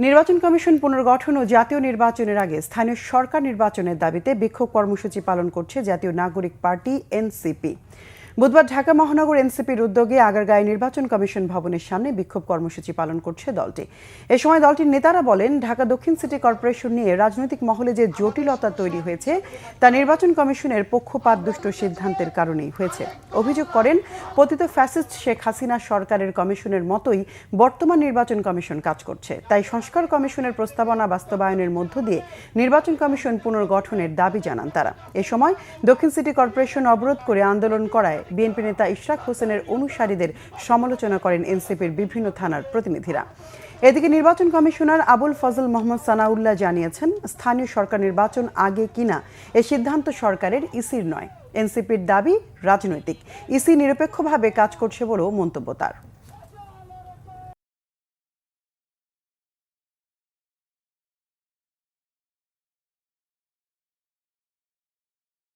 নির্বাচন কমিশন পুনর্গঠন ও জাতীয় নির্বাচনের আগে স্থানীয় সরকার নির্বাচনের দাবিতে বিক্ষোভ কর্মসূচি পালন করছে জাতীয় নাগরিক পার্টি এনসিপি। বুধবার ঢাকা মহানগর এনসিপির উদ্যোগে আগারগাঁয়ে নির্বাচন কমিশন ভবনের সামনে বিক্ষোভ কর্মসূচি পালন করছে দলটি। এ সময় দলটির নেতারা বলেন, ঢাকা দক্ষিণ সিটি কর্পোরেশন নিয়ে রাজনৈতিক মহলে যে জটিলতা তৈরি হয়েছে তা নির্বাচন কমিশনের পক্ষপাতদুষ্ট সিদ্ধান্তের কারণেই হয়েছে। অভিযোগ করেন, পতিত ফ্যাসিস্ট শেখ হাসিনা সরকারের কমিশনের মতোই বর্তমান নির্বাচন কমিশন কাজ করছে। তাই সংস্কার কমিশনের প্রস্তাবনা বাস্তবায়নের মধ্য দিয়ে নির্বাচন কমিশন পুনর্গঠনের দাবি জানান তারা। এ সময় দক্ষিণ সিটি কর্পোরেশন অবরোধ করে আন্দোলন করায় বিএনপি নেতা ইশরাক হোসেনের অনুসারীদের সমালোচনা করেন এনসিপির বিভিন্ন থানার প্রতিনিধিরা। এদিকে নির্বাচন কমিশনার আবুল ফজল মোহাম্মদ সানাউল্লাহ জানিয়েছেন, স্থানীয় সরকার নির্বাচন আগে কিনা এ সিদ্ধান্ত সরকারের, ইসির নয়। এনসিপির দাবি রাজনৈতিক, ইসি নিরপেক্ষভাবে কাজ করছে বলেও মন্তব্য তার।